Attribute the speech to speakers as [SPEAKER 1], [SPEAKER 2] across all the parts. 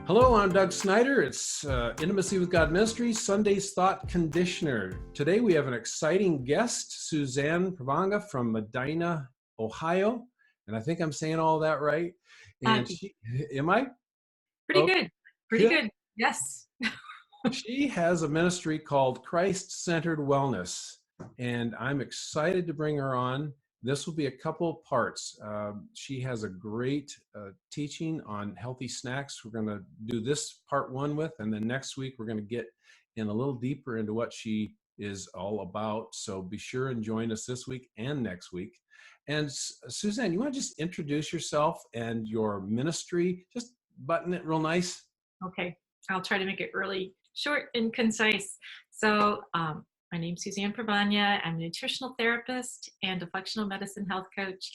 [SPEAKER 1] Hello, I'm Doug Snyder. It's Intimacy with God Ministries, Sunday's Thought Conditioner. Today we have an exciting guest, Suzanne Provagna from Medina, Ohio. And I think I'm saying all that right. And am I?
[SPEAKER 2] Pretty
[SPEAKER 1] Okay.
[SPEAKER 2] good. Pretty good. Yes.
[SPEAKER 1] She has a ministry called Christ-Centered Wellness, and I'm excited to bring her on. This will be a couple parts. She has a great teaching on healthy snacks. We're going to do this part one with, and then next week we're going to get in a little deeper into what she is all about. So be sure and join us this week and next week. And Suzanne, you want to just introduce yourself and your ministry? Just button it real nice.
[SPEAKER 2] Okay. I'll try to make it really short and concise. So my name's Suzanne Provagna. I'm a nutritional therapist and a functional medicine health coach.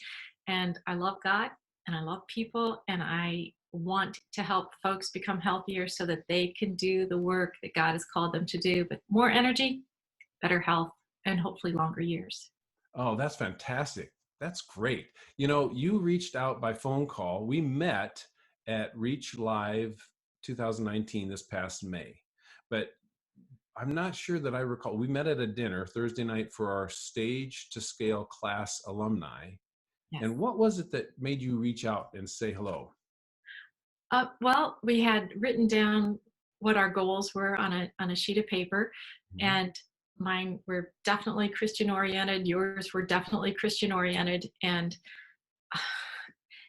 [SPEAKER 2] And I love God and I love people. And I want to help folks become healthier so that they can do the work that God has called them to do with more energy, better health, and hopefully longer years.
[SPEAKER 1] Oh, that's fantastic. That's great. You know, you reached out by phone call. We met at Reach Live 2019 this past May, but I'm not sure that I recall. We met at a dinner Thursday night for our Stage to Scale class alumni.
[SPEAKER 2] Yes.
[SPEAKER 1] And what was it that made you reach out and say hello?
[SPEAKER 2] Well, we had written down what our goals were on a sheet of paper, and mine were definitely Christian oriented. Yours were definitely Christian oriented, and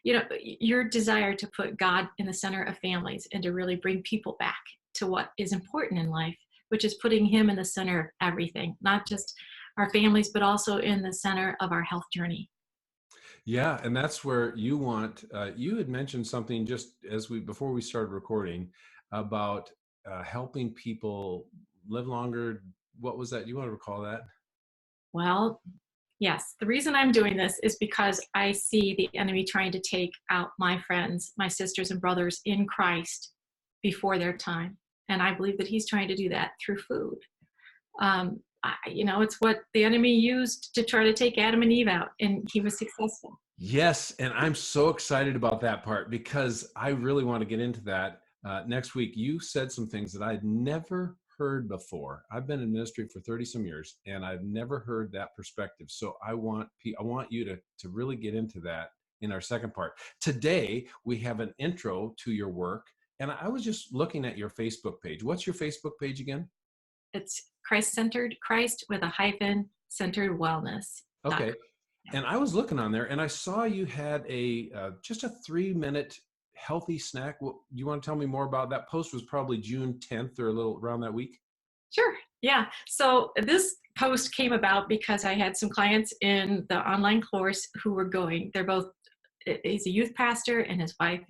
[SPEAKER 2] you know, your desire to put God in the center of families and to really bring people back to what is important in life, which is putting Him in the center of everything, not just our families, but also in the center of our health journey.
[SPEAKER 1] Yeah, and that's where you want, you had mentioned something just before we started recording about helping people live longer. What was that? You want to recall that?
[SPEAKER 2] Well, yes, the reason I'm doing this is because I see the enemy trying to take out my friends, my sisters and brothers in Christ before their time. And I believe that he's trying to do that through food. It's what the enemy used to try to take Adam and Eve out, and he was successful.
[SPEAKER 1] Yes, and I'm so excited about that part because I really want to get into that next week. You said some things that I'd never heard before. I've been in ministry for 30 some years, and I've never heard that perspective. So I want you to really get into that in our second part. Today, we have an intro to your work, and I was just looking at your Facebook page. What's your Facebook page again?
[SPEAKER 2] It's Christ-centered, Christ with a hyphen, centered wellness.
[SPEAKER 1] Okay. And I was looking on there and I saw you had just a 3-minute healthy snack. You want to tell me more about that? Post was probably June 10th or a little around that week.
[SPEAKER 2] Sure. Yeah. So this post came about because I had some clients in the online course who were going. They're both, he's a youth pastor and his wife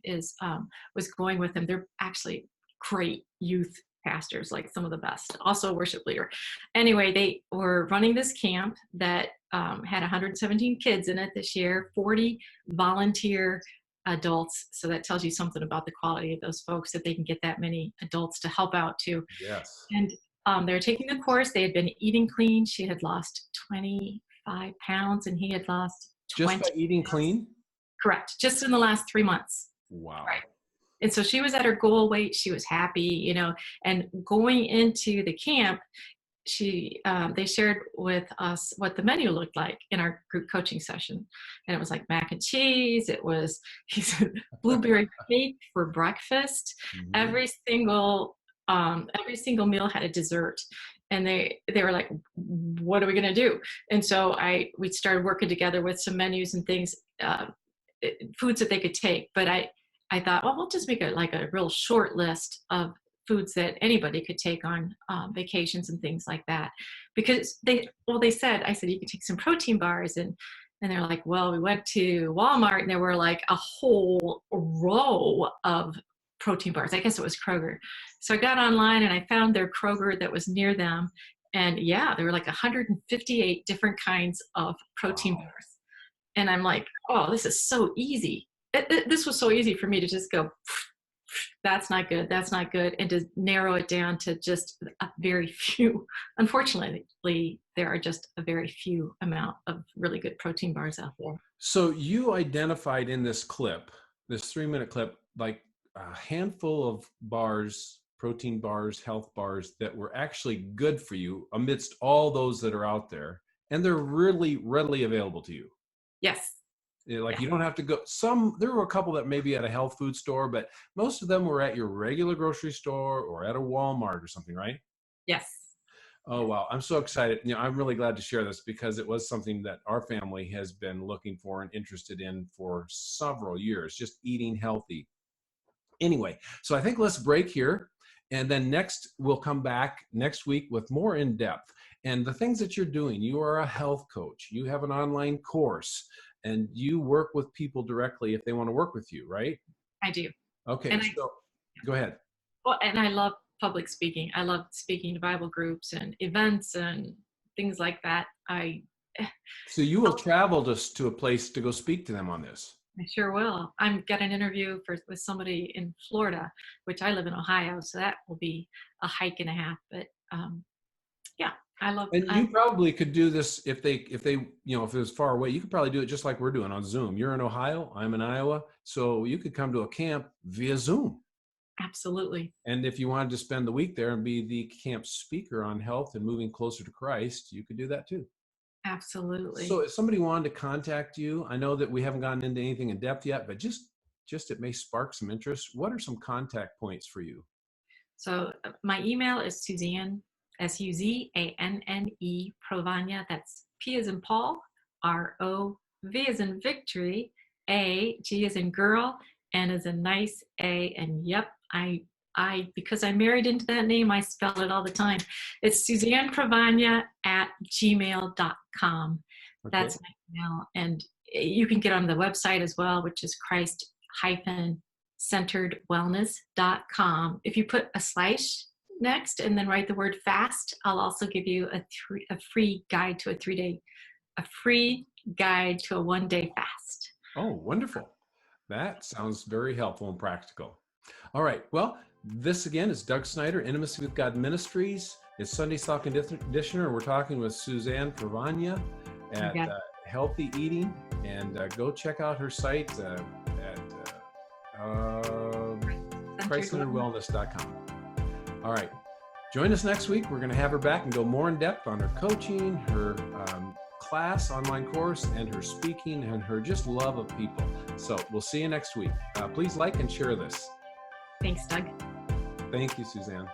[SPEAKER 2] was going with him. They're actually great youth pastors, like some of the best, also a worship leader. Anyway, they were running this camp that had 117 kids in it this year, 40 volunteer adults. So that tells you something about the quality of those folks, that they can get that many adults to help out too.
[SPEAKER 1] Yes.
[SPEAKER 2] And they were taking the course. They had been eating clean. She had lost 25 pounds and he had lost 20
[SPEAKER 1] Just by eating clean?
[SPEAKER 2] Correct. Just in the last 3 months.
[SPEAKER 1] Wow.
[SPEAKER 2] Right. And so she was at her goal weight. She was happy, and going into the camp, they shared with us what the menu looked like in our group coaching session. And it was like mac and cheese. He said blueberry cake for breakfast.
[SPEAKER 1] Mm-hmm.
[SPEAKER 2] Every single meal had a dessert. And they were like, what are we going to do? And so we started working together with some menus and things, foods that they could take. But I thought, well, we'll just make a real short list of foods that anybody could take on vacations and things like that. Because I said, you could take some protein bars. And they're like, well, we went to Walmart and there were like a whole row of protein bars. I guess it was Kroger. So I got online and I found their Kroger that was near them. And yeah, there were like 158 different kinds of protein bars. And I'm like, oh, this is so easy. This was so easy for me to just go, that's not good, and to narrow it down to just a very few. Unfortunately, there are just a very few amount of really good protein bars out there.
[SPEAKER 1] So you identified in this clip, this 3-minute clip, like a handful of bars, protein bars, health bars that were actually good for you amidst all those that are out there. And they're really readily available to you.
[SPEAKER 2] Yes.
[SPEAKER 1] Like
[SPEAKER 2] Yes.
[SPEAKER 1] you don't have to go. There were a couple that maybe at a health food store, but most of them were at your regular grocery store or at a Walmart or something, right?
[SPEAKER 2] Yes.
[SPEAKER 1] Oh, wow. I'm so excited. I'm really glad to share this because it was something that our family has been looking for and interested in for several years, just eating healthy. Anyway, so I think let's break here. And then next, we'll come back next week with more in depth. And the things that you're doing, you are a health coach, you have an online course, and you work with people directly if they want to work with you, right?
[SPEAKER 2] I do.
[SPEAKER 1] Okay,
[SPEAKER 2] And
[SPEAKER 1] so go ahead.
[SPEAKER 2] and I love public speaking. I love speaking to Bible groups and events and things like that.
[SPEAKER 1] So you will travel to a place to go speak to them on this.
[SPEAKER 2] I sure will. I'm got an interview with somebody in Florida, which I live in Ohio, so that will be a hike and a half. But yeah,
[SPEAKER 1] And you probably could do this if it was far away, you could probably do it just like we're doing on Zoom. You're in Ohio, I'm in Iowa, so you could come to a camp via Zoom.
[SPEAKER 2] Absolutely.
[SPEAKER 1] And if you wanted to spend the week there and be the camp speaker on health and moving closer to Christ, you could do that too.
[SPEAKER 2] Absolutely.
[SPEAKER 1] So if somebody wanted to contact you, I know that we haven't gotten into anything in depth yet, but just it may spark some interest. What are some contact points for you?
[SPEAKER 2] So my email is Suzanne, Suzanne Provagna. That's P as in Paul, R-O, V as in victory, A, G as in girl, N as in nice, A, and yep, I because I married into that name, I spell it all the time. It's Suzanne Provagna at gmail.com.
[SPEAKER 1] Okay.
[SPEAKER 2] That's my email. And you can get on the website as well, which is Christ-centeredwellness.com. If you put a slash next and then write the word fast, I'll also give you a free guide to a free guide to a 1-day fast.
[SPEAKER 1] Oh, wonderful. That sounds very helpful and practical. All right. Well, this again is Doug Snyder, Intimacy with God Ministries. It's Sunday Sock Conditioner. We're talking with Suzanne Provagna at Healthy Eating, and go check out her site at ChristCenteredWellness.com. All right. Join us next week. We're going to have her back and go more in depth on her coaching, her class, online course, and her speaking, and her just love of people. So we'll see you next week. Please like and share this.
[SPEAKER 2] Thanks, Doug.
[SPEAKER 1] Thank you, Suzanne.